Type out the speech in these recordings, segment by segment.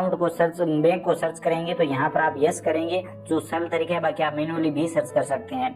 Account को search, bank को search करेंगे तो यहाँ पर आप यस करेंगे, जो सरल तरीका है। बाकी आप मैन्युअली भी सर्च कर सकते हैं।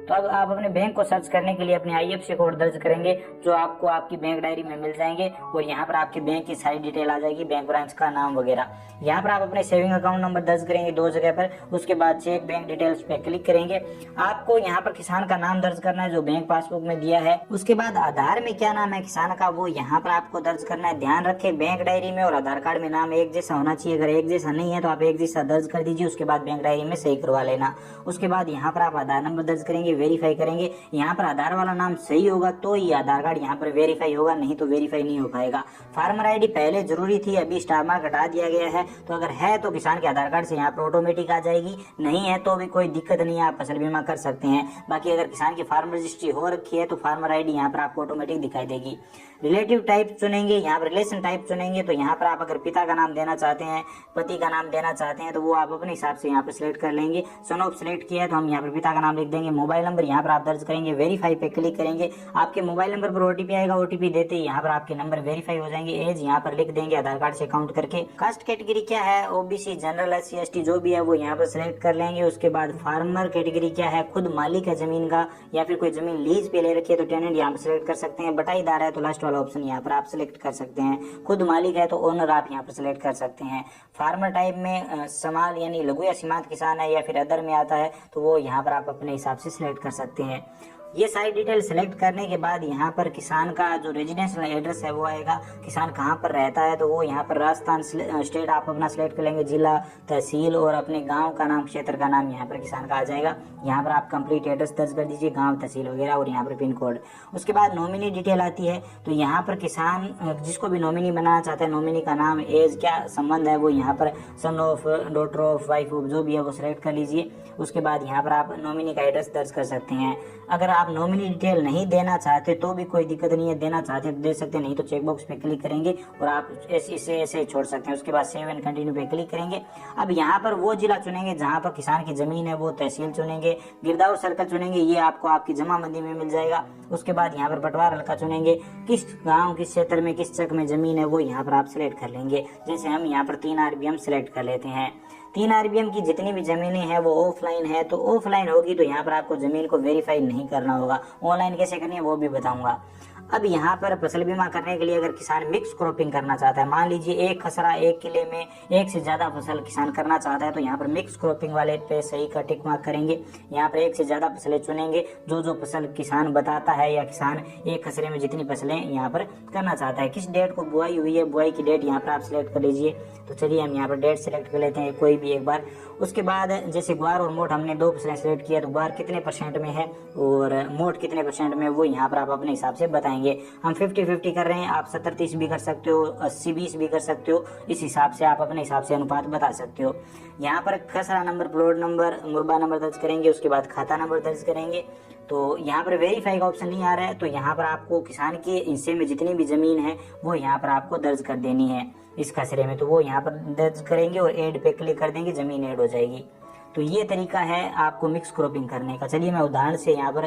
तो अब आप अपने बैंक को सर्च करने के लिए अपने IFSC कोड दर्ज करेंगे, जो आपको आपकी बैंक डायरी में मिल जाएंगे, और यहाँ पर आपके बैंक की सारी डिटेल आ जाएगी, बैंक ब्रांच का नाम वगैरह। यहाँ पर आप अपने सेविंग अकाउंट नंबर दर्ज करेंगे 2 जगह पर, उसके बाद चेक बैंक डिटेल्स पे क्लिक करेंगे। आपको यहाँ पर किसान का नाम दर्ज करना है जो बैंक पासबुक में दिया है। उसके बाद आधार में क्या नाम है किसान का, वो यहाँ पर आपको दर्ज करना है। ध्यान रखें, बैंक डायरी में और आधार कार्ड में नाम एक जैसा होना चाहिए। अगर एक जैसा नहीं है तो आप एक जैसा दर्ज कर दीजिए, उसके बाद बैंक डायरी में सही करवा लेना। उसके बाद यहाँ पर आप आधार नंबर दर्ज करेंगे, वेरीफाई करेंगे। यहाँ पर आधार वाला नाम सही होगा तो ही आधार कार्ड यहाँ पर वेरीफाई होगा, नहीं तो वेरीफाई नहीं हो पाएगा। फार्मर ID पहले जरूरी थी, अभी स्टार मार्क हटा दिया गया है। तो अगर है तो किसान के आधार कार्ड से यहाँ पर ऑटोमेटिक आ जाएगी, नहीं है तो भी कोई दिक्कत नहीं है, आप फसल बीमा कर सकते हैं। बाकी अगर किसान की फार्म रजिस्ट्री हो रखी है तो फार्मर ID यहाँ पर आपको ऑटोमेटिक दिखाई देगी। रिलेटिव टाइप चुनेंगे, यहाँ पर रिलेशन टाइप चुनेंगे। तो यहाँ पर आप अगर पिता का नाम देना चाहते हैं, पति का नाम देना चाहते हैं, तो वो आप अपने हिसाब से यहाँ पर सिलेक्ट कर लेंगे। सन ऑफ सिलेक्ट किया है तो हम यहाँ पर पिता का नाम लिख देंगे। मोबाइल नंबर यहाँ पर आप दर्ज करेंगे, वेरीफाई पे क्लिक करेंगे। आपके मोबाइल नंबर पर OTP आएगा, OTP देते ही यहाँ पर आपके नंबर वेरीफाई हो जाएंगे। एज यहाँ पर लिख देंगे आधार कार्ड से काउंट करके। कास्ट कैटेगरी क्या है, OBC, जनरल, SC ST जो भी है वो यहाँ पर सिलेक्ट कर लेंगे। उसके बाद फार्मर कैटेगरी क्या है, खुद मालिक है जमीन का या फिर कोई जमीन लीज पे ले रखी है तो टेनेंट यहाँ पर सिलेक्ट कर सकते हैं। बटाईदार है तो लास्ट वाला ऑप्शन यहाँ पर आप सिलेक्ट कर सकते हैं। खुद मालिक है तो ओनर आप यहाँ पर सिलेक्ट कर सकते हैं। फार्मर टाइप में समाल यानी लघु या सीमांत किसान है या फिर अदर में आता है तो वो यहाँ पर आप अपने हिसाब से सिलेक्ट कर सकते हैं। ये सारी डिटेल सेलेक्ट करने के बाद यहाँ पर किसान का जो रेजिडेंशियल एड्रेस है वो आएगा, किसान कहाँ पर रहता है तो वो यहाँ पर राजस्थान स्टेट आप अपना सिलेक्ट कर लेंगे, जिला, तहसील और अपने गांव का नाम, क्षेत्र का नाम यहाँ पर किसान का आ जाएगा। यहाँ पर आप कंप्लीट एड्रेस दर्ज कर दीजिए, गांव, तहसील वगैरह, और यहाँ पर पिन कोड। उसके बाद नॉमिनी डिटेल आती है। तो यहाँ पर किसान जिसको भी नॉमिनी बनाना चाहता है, नॉमिनी का नाम, एज, क्या संबंध है वो यहाँ पर son of, daughter of, wife of जो भी है वो सिलेक्ट कर लीजिए। उसके बाद यहाँ पर आप नॉमिनी का एड्रेस दर्ज कर सकते हैं। अगर आप नॉमिनी डिटेल नहीं देना चाहते तो भी कोई दिक्कत नहीं है, देना चाहते तो दे सकते हैं, नहीं तो चेकबॉक्स पे क्लिक करेंगे और आप इसे ऐसे छोड़ सकते हैं। उसके बाद सेव एंड कंटिन्यू पे क्लिक करेंगे। अब यहाँ पर वो जिला चुनेंगे जहाँ पर किसान की जमीन है, वो तहसील चुनेंगे। गिरदावर सर्कल चुनेंगे, ये आपको आपकी जमाबंदी में मिल जाएगा। उसके बाद यहाँ पर बंटवारा हल्का चुनेंगे, किस गाँव, किस क्षेत्र में, किस चक में जमीन है वो यहाँ पर आप सिलेक्ट कर लेंगे। जैसे हम यहाँ पर 3 RBM सिलेक्ट कर लेते हैं। 3 RBM की जितनी भी जमीनें हैं वो ऑफलाइन है, तो ऑफलाइन होगी तो यहाँ पर आपको जमीन को वेरीफाई नहीं करना होगा। ऑनलाइन कैसे करनी है वो भी बताऊंगा। अब यहाँ पर फसल बीमा करने के लिए अगर किसान मिक्स क्रॉपिंग करना चाहता है, मान लीजिए एक खसरा एक किले में एक से ज्यादा फसल किसान करना चाहता है, तो यहाँ पर मिक्स क्रॉपिंग वाले पे सही का टिक मार्क करेंगे। यहाँ पर एक से ज्यादा फसलें चुनेंगे, जो फसल किसान बताता है या किसान एक खसरे में जितनी फसलें यहाँ पर करना चाहता है। किस डेट को बुआई हुई है, बुआई की डेट यहाँ पर आप सिलेक्ट कर लीजिए। तो चलिए हम यहाँ पर डेट सिलेक्ट कर लेते हैं कोई भी एक बार। उसके बाद जैसे ग्वार और मोट हमने 2 फसलें सिलेक्ट किया, तो ग्वार कितने % में है और मोट कितने % में, वो यहाँ पर आप अपने हिसाब से बताएंगे। हम 50-50 कर रहे हैं, आप 70-30 भी कर सकते हो, 80-20 भी कर सकते हो। इस हिसाब से आप अपने हिसाब से अनुपात बता सकते हो। यहाँ पर खसरा नंबर, प्लॉट नंबर, मुरबा नंबर दर्ज करेंगे। उसके बाद खाता नंबर दर्ज करेंगे। तो यहाँ पर वेरीफाई का ऑप्शन नहीं आ रहा है, तो यहाँ पर आपको किसान के हिस्से में जितनी भी जमीन है वो यहाँ पर आपको दर्ज कर देनी है इस खसरे में, तो वो यहाँ पर दर्ज करेंगे और ऐड पे क्लिक कर देंगे, जमीन ऐड हो जाएगी। तो ये तरीका है आपको मिक्स क्रॉपिंग करने का। चलिए मैं उदाहरण से यहाँ पर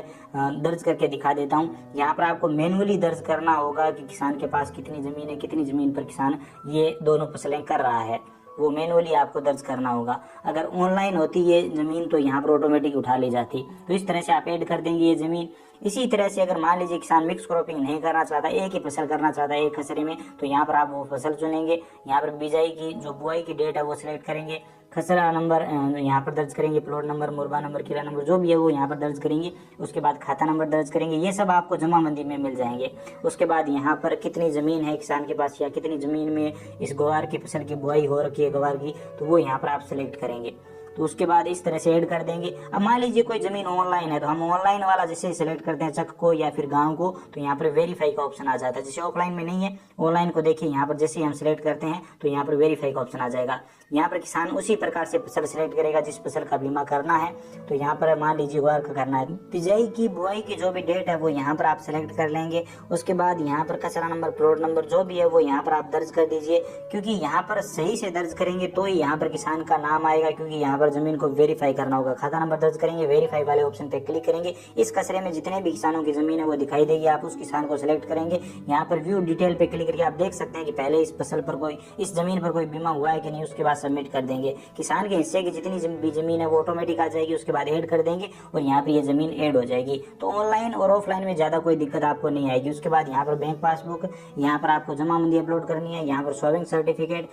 दर्ज करके दिखा देता हूँ। यहाँ पर आपको मैनुअली दर्ज करना होगा कि किसान के पास कितनी जमीन है, कितनी जमीन पर किसान ये दोनों फसलें कर रहा है, वो मैनुअली आपको दर्ज करना होगा। अगर ऑनलाइन होती ये जमीन तो यहाँ पर ऑटोमेटिक उठा ली जाती। तो इस तरह से आप ऐड कर देंगे ये जमीन। इसी तरह से अगर मान लीजिए किसान मिक्स क्रॉपिंग नहीं करना चाहता, एक ही फसल करना चाहता है एक खसरे में, तो यहाँ पर आप वो फसल चुनेंगे। यहाँ पर बिजाई की जो बुआई की डेट है वो सिलेक्ट करेंगे। खसरा नंबर यहाँ पर दर्ज करेंगे, प्लॉट नंबर, मुरबा नंबर, किला नंबर जो भी है वो यहाँ पर दर्ज करेंगे। उसके बाद खाता नंबर दर्ज करेंगे। ये सब आपको जमाबंदी में मिल जाएंगे। उसके बाद यहाँ पर कितनी जमीन है किसान के पास या कितनी जमीन में इस ग्वार की फसल की बुआई हो रखी है ग्वार की, तो वो यहाँ पर आप सिलेक्ट करेंगे। तो उसके बाद इस तरह से ऐड कर देंगे। अब मान लीजिए कोई जमीन ऑनलाइन है तो हम ऑनलाइन वाला जैसे सिलेक्ट करते हैं चक को या फिर गांव को, तो यहाँ पर वेरीफाई का ऑप्शन आ जाता है। जैसे ऑफलाइन में नहीं है, ऑनलाइन को देखिए यहाँ पर जैसे हम सिलेक्ट करते हैं तो यहाँ पर वेरीफाई का ऑप्शन आ जाएगा। यहाँ पर किसान उसी प्रकार से फसल सिलेक्ट करेगा जिस फसल का बीमा करना है। तो यहाँ पर मान लीजिए ग्वार का करना है, बिजाई की बुआई की जो भी डेट है वो यहाँ पर आप सिलेक्ट कर लेंगे। उसके बाद यहाँ पर खसरा नंबर, प्लॉट नंबर जो भी है वो यहाँ पर आप दर्ज कर दीजिए, क्योंकि यहाँ पर सही से दर्ज करेंगे तो ही यहाँ पर किसान का नाम आएगा। क्योंकि यहाँ पर पर जमीन को वेरीफाई करना होगा। खाता नंबर दर्ज करेंगे, वेरीफाई वाले ऑप्शन पे क्लिक करेंगे। इस कचरे में जितने भी किसानों की जमीन है वो दिखाई देगी। आप उस किसान को सिलेक्ट करेंगे। यहाँ पर व्यू डिटेल पे क्लिक करके आप देख सकते हैं कि पहले इस फसल पर कोई, इस जमीन पर कोई बीमा हुआ है कि नहीं। उसके बाद सबमिट कर देंगे। किसान के हिस्से की जितनी भी जमीन है वो ऑटोमेटिक आ जाएगी। उसके बाद ऐड कर देंगे और यहाँ पर ये जमीन ऐड हो जाएगी। तो ऑनलाइन और ऑफलाइन में ज्यादा कोई दिक्कत आपको नहीं आएगी। उसके बाद यहाँ पर बैंक पासबुक, यहाँ पर आपको जमाबंदी अपलोड करनी है। यहाँ पर सोविंग सर्टिफिकेट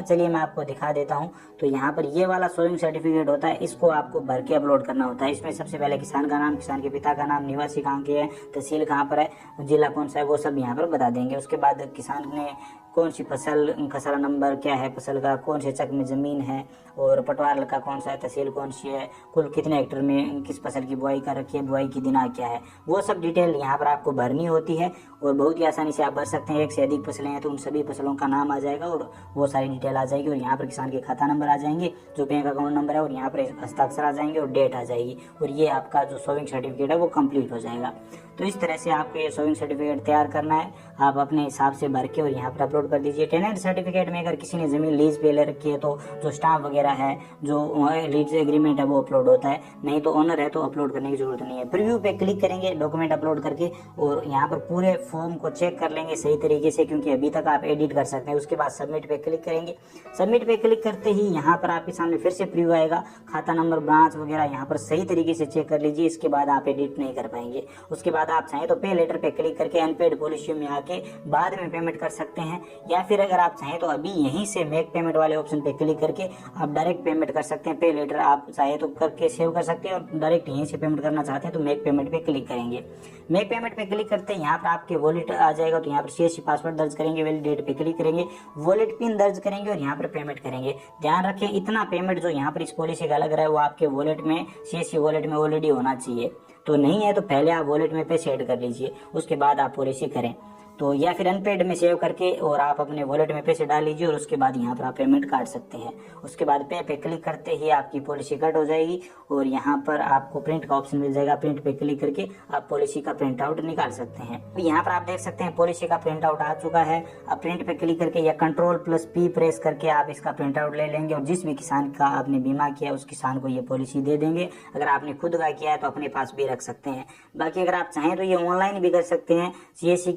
चलिए मैं आपको दिखा देता हूँ। तो यहाँ पर ये वाला सोविंग सर्टिफिकेट होता है, इसको आपको भर के अपलोड करना होता है। इसमें सबसे पहले किसान का नाम, किसान के पिता का नाम, निवासी कहाँ के है, तहसील कहाँ पर है, जिला कौन सा है, वो सब यहाँ पर बता देंगे। उसके बाद किसान ने कौन सी फसल, खसरा नंबर क्या है फसल का, कौन से चक में जमीन है, और पटवार का कौन सा है, तहसील कौन सी है, कुल कितने हेक्टर में किस फसल की बुआई कर रखी है, बुआई की दिनांक क्या है, वो सब डिटेल यहाँ पर आपको भरनी होती है। और बहुत ही आसानी से आप भर सकते हैं। एक से अधिक फसलें हैं तो उन सभी फसलों का नाम आ जाएगा और वो सारी डिटेल आ जाएगी। और यहाँ पर किसान के खाता नंबर आ जाएंगे, जो बैंक अकाउंट नंबर है, और यहाँ पर हस्ताक्षर आ जाएंगे और डेट आ जाएगी। और ये आपका जो सोविंग सर्टिफिकेट है वो कंप्लीट हो जाएगा। तो इस तरह से आपको ये सोविंग सर्टिफिकेट तैयार करना है। आप अपने हिसाब से भर के और यहाँ पर अपलोड कर दीजिए। टेनेंट सर्टिफिकेट में अगर किसी ने जमीन लीज पे ले रखी है तो जो स्टाम्प वगैरह है, जो लीज एग्रीमेंट है वो अपलोड होता है। नहीं तो ओनर है तो अपलोड करने की जरूरत नहीं है। प्रीव्यू पे क्लिक करेंगे डॉक्यूमेंट अपलोड करके और यहाँ पर पूरे फॉर्म को चेक कर लेंगे सही तरीके से, क्योंकि अभी तक आप एडिट कर सकते हैं। उसके बाद सबमिट पे क्लिक करेंगे। सबमिट पे क्लिक करते ही यहाँ पर आपके सामने फिर से प्रीव्यू आएगा। खाता नंबर, ब्रांच वगैरह यहाँ पर सही तरीके से चेक कर लीजिए। इसके बाद आप एडिट नहीं कर पाएंगे। उसके बाद आप चाहें तो पे लेटर पे क्लिक करके अनपेड पॉलिसी में आके बाद में पेमेंट कर सकते हैं, या फिर अगर आप चाहें तो अभी यहीं से मेक पेमेंट वाले ऑप्शन पे क्लिक करके आप डायरेक्ट पेमेंट कर सकते हैं। पे लेटर आप चाहे तो करके सेव कर सकते हैं और डायरेक्ट यहीं से पेमेंट करना चाहते हैं तो मेक पेमेंट पे क्लिक करेंगे। मेक पेमेंट पे क्लिक करते हैं यहाँ पर आपके वॉलेट आ जाएगा। तो यहाँ पर CSC पासवर्ड दर्ज करेंगे, वैलिडेट पे क्लिक करेंगे, वॉलेट पिन दर्ज करेंगे और यहाँ पर पेमेंट करेंगे। ध्यान रखें इतना पेमेंट जो यहाँ पर इस पॉलिसी का लग रहा है वो आपके वॉलेट में, CSC वॉलेट में ऑलरेडी होना चाहिए। तो नहीं है तो पहले आप वॉलेट में पैसे ऐड कर लीजिए, उसके बाद आप पॉलिसी करें। तो या फिर अनपेड में सेव करके और आप अपने वॉलेट में पैसे डाल लीजिए और उसके बाद यहाँ पर आप पेमेंट काट सकते हैं। उसके बाद पे क्लिक करते ही आपकी पॉलिसी कट हो जाएगी और यहाँ पर आपको प्रिंट का ऑप्शन मिल जाएगा। प्रिंट पे क्लिक करके आप पॉलिसी का प्रिंट आउट निकाल सकते हैं। यहाँ पर आप देख सकते हैं पॉलिसी का प्रिंट आउट आ चुका है। अब प्रिंट पे क्लिक करके या Ctrl+P प्रेस करके आप इसका प्रिंट आउट ले लेंगे और जिस भी किसान का आपने बीमा किया उस किसान को ये पॉलिसी दे देंगे। अगर आपने खुद का किया है तो अपने पास भी रख सकते हैं। बाकी अगर आप चाहें तो ये ऑनलाइन भी कर सकते हैं। CSC